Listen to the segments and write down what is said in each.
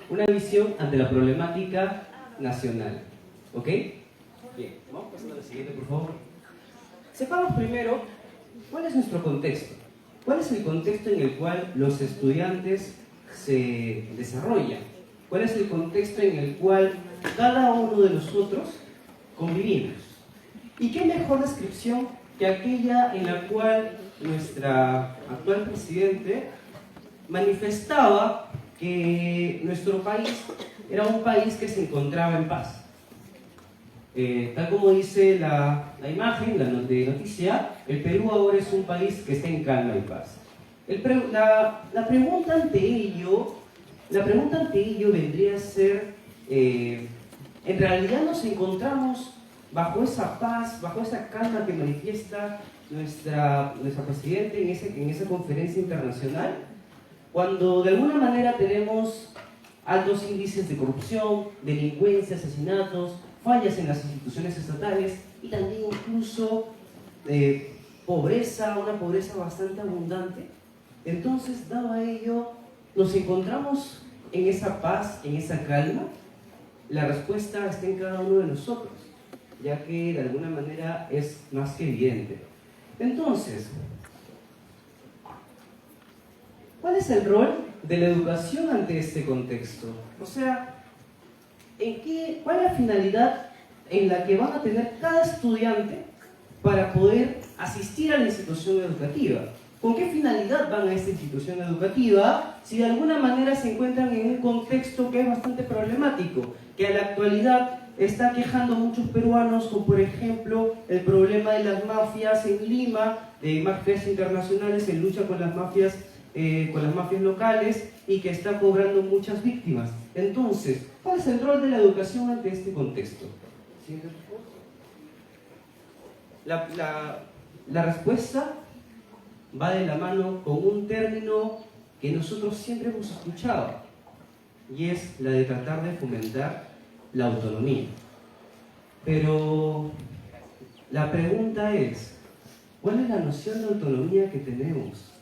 una visión ante la problemática nacional. ¿Ok? Bien, vamos pasando a la siguiente, por favor. Sepamos primero cuál es nuestro contexto. ¿Cuál es el contexto en el cual los estudiantes se desarrollan? ¿Cuál es el contexto en el cual cada uno de nosotros convivimos? ¿Y qué mejor descripción que aquella en la cual nuestra actual presidente manifestaba que nuestro país era un país que se encontraba en paz? Tal como dice la imagen, de noticia, el Perú ahora es un país que está en calma y paz. La pregunta ante ello vendría a ser, ¿en realidad nos encontramos bajo esa paz, bajo esa calma que manifiesta nuestra presidente en esa conferencia internacional? Cuando de alguna manera tenemos altos índices de corrupción, delincuencia, asesinatos, fallas en las instituciones estatales y también incluso pobreza, una pobreza bastante abundante. Entonces, dado a ello, ¿nos encontramos en esa paz, en esa calma? La respuesta está en cada uno de nosotros, ya que de alguna manera es más que evidente. Entonces, ¿cuál es el rol de la educación ante este contexto? O sea, ¿cuál es la finalidad en la que van a tener cada estudiante para poder asistir a la institución educativa? ¿Con qué finalidad van a esta institución educativa si de alguna manera se encuentran en un contexto que es bastante problemático, que a la actualidad está quejando a muchos peruanos, como por ejemplo el problema de las mafias en Lima, de mafias internacionales en lucha con las mafias locales y que está cobrando muchas víctimas? Entonces, ¿cuál es el rol de la educación ante este contexto? La respuesta va de la mano con un término que nosotros siempre hemos escuchado, y es la de tratar de fomentar la autonomía. Pero la pregunta es, ¿cuál es la noción de autonomía que tenemos?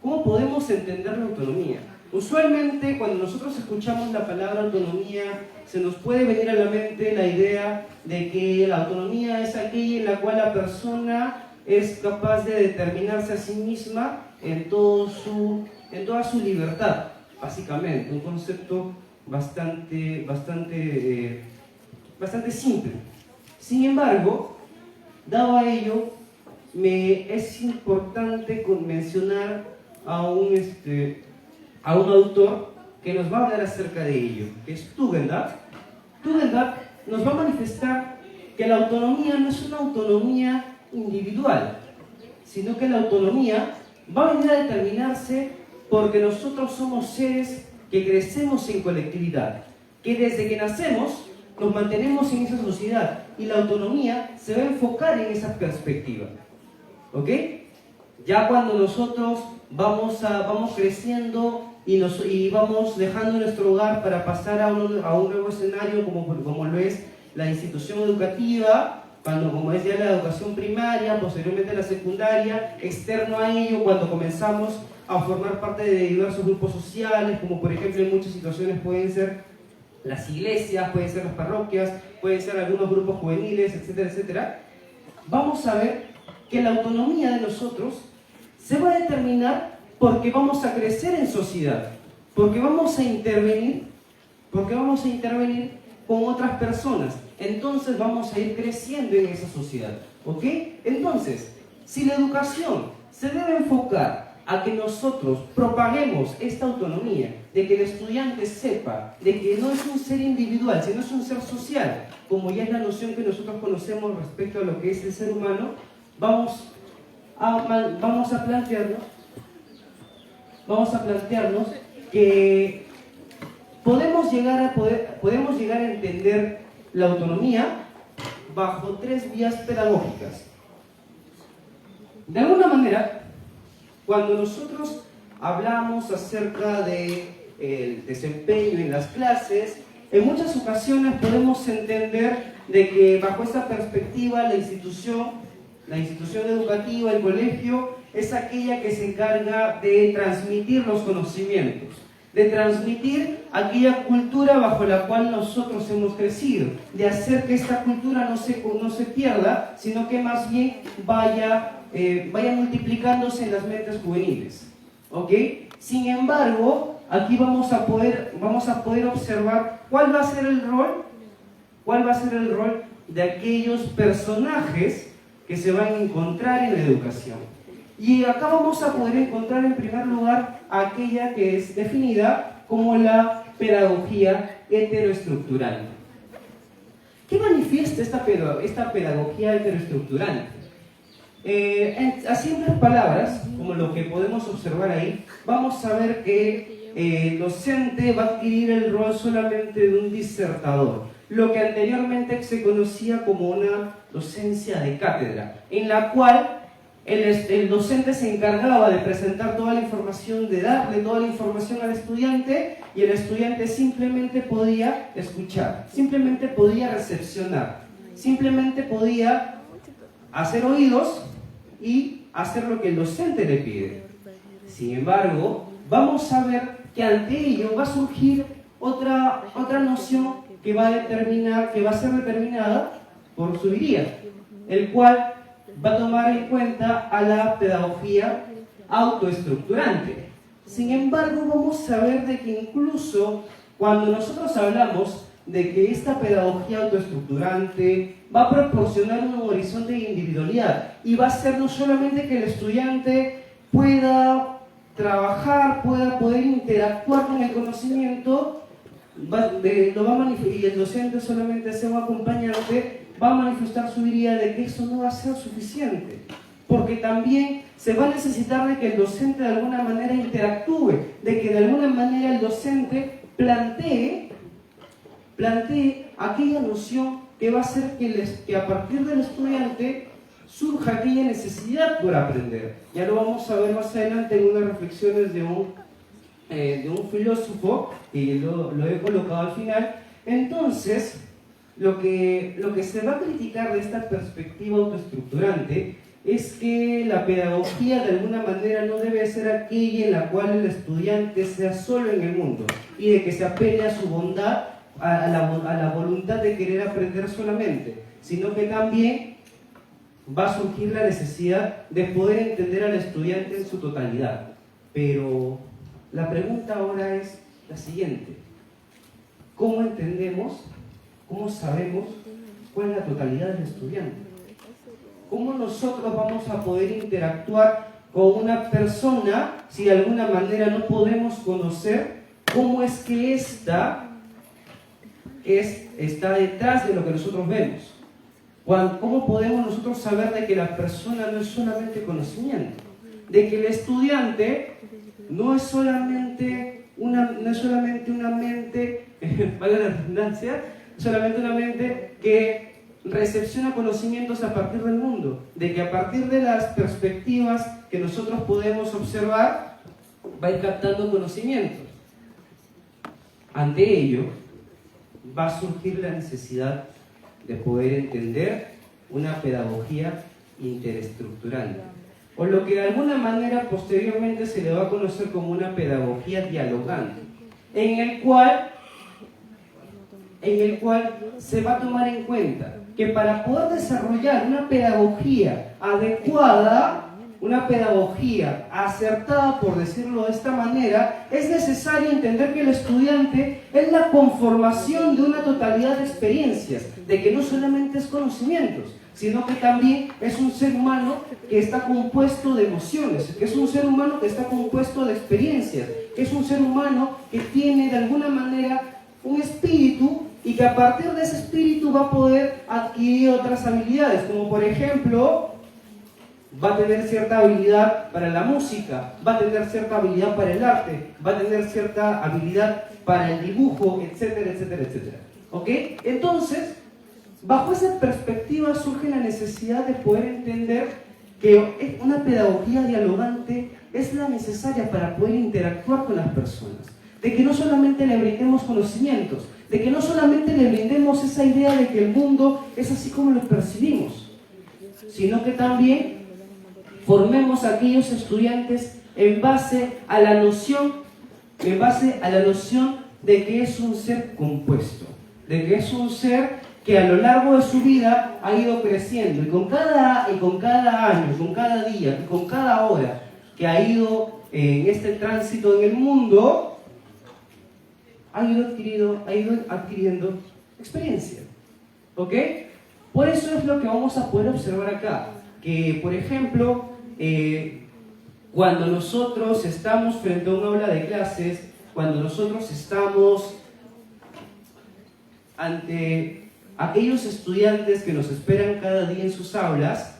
¿Cómo podemos entender la autonomía? Usualmente, cuando nosotros escuchamos la palabra autonomía, se nos puede venir a la mente la idea de que la autonomía es aquella en la cual la persona es capaz de determinarse a sí misma en toda su libertad, básicamente. Un concepto bastante simple. Sin embargo, dado a ello, me es importante mencionar a un autor que nos va a hablar acerca de ello, que es Tugendhat. Tugendhat nos va a manifestar que la autonomía no es una autonomía individual, sino que la autonomía va a venir a determinarse porque nosotros somos seres que crecemos en colectividad, que desde que nacemos nos mantenemos en esa sociedad, y la autonomía se va a enfocar en esa perspectiva. ¿Ok? Ya cuando nosotros vamos creciendo y vamos dejando nuestro hogar para pasar a un nuevo escenario como lo es la institución educativa, como es ya la educación primaria, posteriormente la secundaria, externo a ello, cuando comenzamos a formar parte de diversos grupos sociales, como por ejemplo en muchas situaciones pueden ser las iglesias, pueden ser las parroquias, pueden ser algunos grupos juveniles, etcétera, etcétera. Vamos a ver que la autonomía de nosotros se va a determinar porque vamos a crecer en sociedad, porque vamos a intervenir con otras personas. Entonces vamos a ir creciendo en esa sociedad. ¿Ok? Entonces, si la educación se debe enfocar a que nosotros propaguemos esta autonomía, de que el estudiante sepa de que no es un ser individual, sino es un ser social, como ya es la noción que nosotros conocemos respecto a lo que es el ser humano, vamos a plantearnos que podemos llegar a entender la autonomía bajo 3 vías pedagógicas. De alguna manera, cuando nosotros hablamos acerca del desempeño en las clases, en muchas ocasiones podemos entender de que bajo esa perspectiva la institución educativa, el colegio, es aquella que se encarga de transmitir los conocimientos. de transmitir aquella cultura bajo la cual nosotros hemos crecido, de hacer que esta cultura no se pierda, sino que más bien vaya multiplicándose en las mentes juveniles. ¿Ok? Sin embargo, aquí vamos a poder observar cuál va a ser el rol de aquellos personajes que se van a encontrar en la educación. Y acá vamos a poder encontrar en primer lugar aquella que es definida como la pedagogía heteroestructurante. ¿Qué manifiesta esta pedagogía heteroestructurante? A simples palabras, como lo que podemos observar ahí, vamos a ver que el docente va a adquirir el rol solamente de un disertador, lo que anteriormente se conocía como una docencia de cátedra, en la cual el docente se encargaba de presentar toda la información, de darle toda la información al estudiante, y el estudiante simplemente podía escuchar, simplemente podía recepcionar, simplemente podía hacer oídos y hacer lo que el docente le pide. Sin embargo, vamos a ver que ante ello va a surgir otra noción que va a ser determinada por Zuviría, el cual va a tomar en cuenta a la pedagogía autoestructurante. Sin embargo, vamos a ver de que incluso cuando nosotros hablamos de que esta pedagogía autoestructurante va a proporcionar un horizonte de individualidad y va a ser no solamente que el estudiante pueda trabajar, pueda poder interactuar con el conocimiento, y el docente solamente sea un acompañante, va a manifestar su idea de que eso no va a ser suficiente, porque también se va a necesitar de que el docente de alguna manera interactúe, de que de alguna manera el docente plantee aquella noción que va a hacer que a partir del estudiante surja aquella necesidad por aprender. Ya lo vamos a ver más adelante en unas reflexiones de un filósofo, y lo he colocado al final. Entonces, lo que se va a criticar de esta perspectiva autoestructurante es que la pedagogía de alguna manera no debe ser aquella en la cual el estudiante sea solo en el mundo y de que se apele a su bondad, a la voluntad de querer aprender solamente, sino que también va a surgir la necesidad de poder entender al estudiante en su totalidad. Pero la pregunta ahora es la siguiente: ¿cómo entendemos, cómo sabemos cuál es la totalidad del estudiante? ¿Cómo nosotros vamos a poder interactuar con una persona si de alguna manera no podemos conocer cómo es que está detrás de lo que nosotros vemos? ¿Cómo podemos nosotros saber de que la persona no es solamente conocimiento? De que el estudiante no es solamente una mente, vale la redundancia, solamente una mente que recepciona conocimientos a partir del mundo, de que a partir de las perspectivas que nosotros podemos observar, va a ir captando conocimientos. Ante ello, va a surgir la necesidad de poder entender una pedagogía interestructurante, o lo que de alguna manera posteriormente se le va a conocer como una pedagogía dialogante, en el cual se va a tomar en cuenta que para poder desarrollar una pedagogía adecuada, una pedagogía acertada, por decirlo de esta manera, es necesario entender que el estudiante es la conformación de una totalidad de experiencias, de que no solamente es conocimientos, sino que también es un ser humano que está compuesto de emociones, que es un ser humano que está compuesto de experiencias, que es un ser humano que tiene de alguna manera un espíritu, y que a partir de ese espíritu va a poder adquirir otras habilidades, como por ejemplo, va a tener cierta habilidad para la música, va a tener cierta habilidad para el arte, va a tener cierta habilidad para el dibujo, etcétera, etcétera, etcétera. ¿Ok? Entonces, bajo esa perspectiva surge la necesidad de poder entender que una pedagogía dialogante es la necesaria para poder interactuar con las personas, de que no solamente le brindemos conocimientos, de que no solamente le brindemos esa idea de que el mundo es así como lo percibimos, sino que también formemos a aquellos estudiantes en base a la noción en base a la noción de que es un ser compuesto, de que es un ser que a lo largo de su vida ha ido creciendo y con cada año, con cada día y con cada hora que ha ido en este tránsito en el mundo, ha ido adquiriendo experiencia. ¿Ok? Por eso es lo que vamos a poder observar acá. Que, por ejemplo, cuando nosotros estamos frente a una aula de clases, cuando nosotros estamos ante aquellos estudiantes que nos esperan cada día en sus aulas,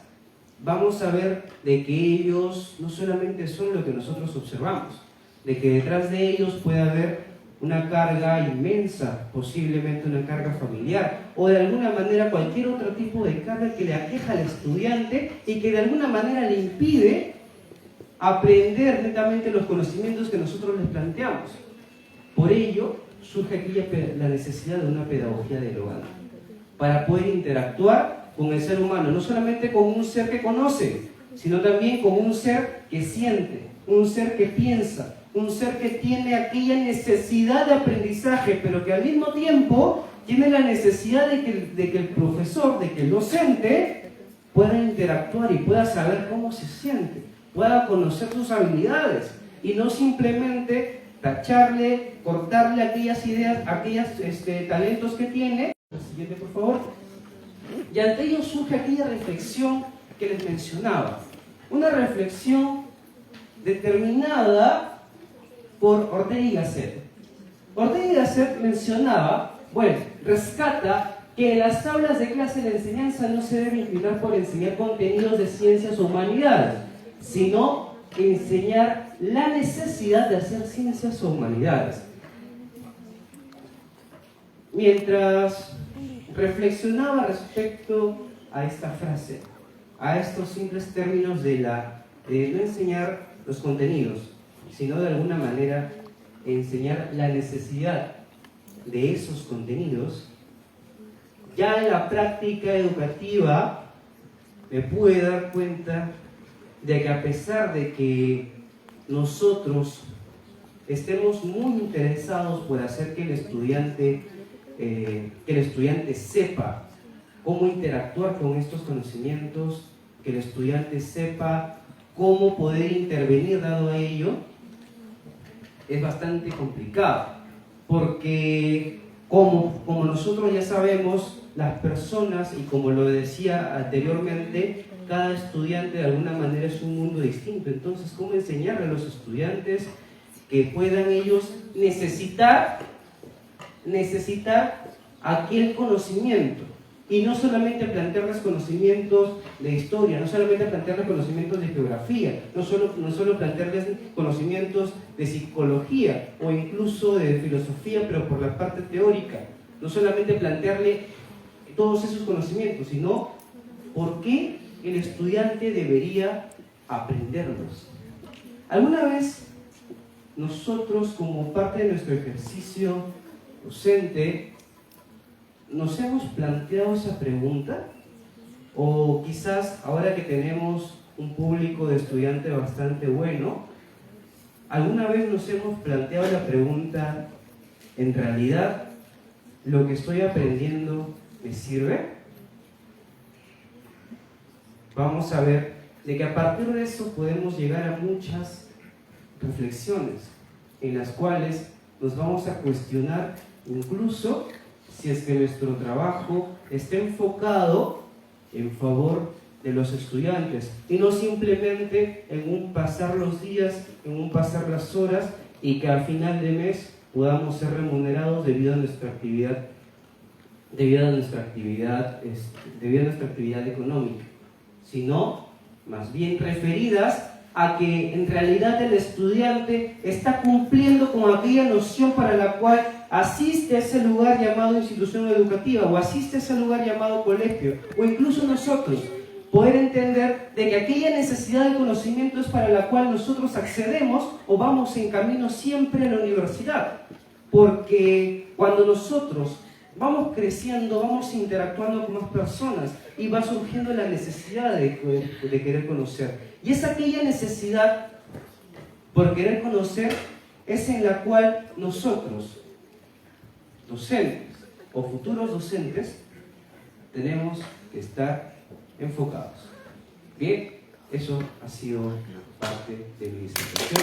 vamos a ver de que ellos no solamente son lo que nosotros observamos, de que detrás de ellos puede haber una carga inmensa, posiblemente una carga familiar, o de alguna manera cualquier otro tipo de carga que le aqueja al estudiante y que de alguna manera le impide aprender netamente los conocimientos que nosotros les planteamos. Por ello, surge aquí la necesidad de una pedagogía dialogante, para poder interactuar con el ser humano, no solamente con un ser que conoce, sino también con un ser que siente, un ser que piensa, un ser que tiene aquella necesidad de aprendizaje, pero que al mismo tiempo tiene la necesidad de que el profesor, de que el docente pueda interactuar y pueda saber cómo se siente, pueda conocer sus habilidades y no simplemente tacharle, cortarle aquellas ideas, aquellos talentos que tiene. La siguiente, por favor. Y ante ello surge aquella reflexión que les mencionaba. Una reflexión determinada por Ortega y Gasset. Ortega y Gasset mencionaba, rescata que en las aulas de clase la enseñanza no se debe inclinar por enseñar contenidos de ciencias o humanidades, sino enseñar la necesidad de hacer ciencias o humanidades. Mientras reflexionaba respecto a esta frase, a estos simples términos de no enseñar los contenidos, sino de alguna manera enseñar la necesidad de esos contenidos, ya en la práctica educativa me pude dar cuenta de que a pesar de que nosotros estemos muy interesados por hacer que el estudiante sepa cómo interactuar con estos conocimientos, que el estudiante sepa cómo poder intervenir dado a ello, es bastante complicado, porque como nosotros ya sabemos, las personas, y como lo decía anteriormente, cada estudiante de alguna manera es un mundo distinto. Entonces, ¿cómo enseñarle a los estudiantes que puedan ellos necesitar aquel conocimiento? Y no solamente plantearles conocimientos de historia, no solamente plantearles conocimientos de geografía, no solo plantearles conocimientos de psicología o incluso de filosofía, pero por la parte teórica. No solamente plantearle todos esos conocimientos, sino por qué el estudiante debería aprenderlos. ¿Alguna vez nosotros, como parte de nuestro ejercicio docente, nos hemos planteado esa pregunta? O quizás ahora que tenemos un público de estudiantes bastante bueno, ¿alguna vez nos hemos planteado la pregunta, ¿en realidad lo que estoy aprendiendo me sirve? Vamos a ver de que a partir de eso podemos llegar a muchas reflexiones en las cuales nos vamos a cuestionar incluso si es que nuestro trabajo está enfocado en favor de los estudiantes y no simplemente en un pasar los días, en un pasar las horas y que al final de mes podamos ser remunerados debido a nuestra actividad económica, sino más bien referidas a que en realidad el estudiante está cumpliendo con aquella noción para la cual asiste a ese lugar llamado institución educativa o asiste a ese lugar llamado colegio, o incluso nosotros poder entender de que aquella necesidad de conocimiento es para la cual nosotros accedemos o vamos en camino siempre a la universidad, porque cuando nosotros vamos creciendo, vamos interactuando con más personas y va surgiendo la necesidad de querer conocer. Y es aquella necesidad por querer conocer es en la cual nosotros, docentes o futuros docentes, tenemos que estar enfocados. Bien, eso ha sido parte de mi disertación.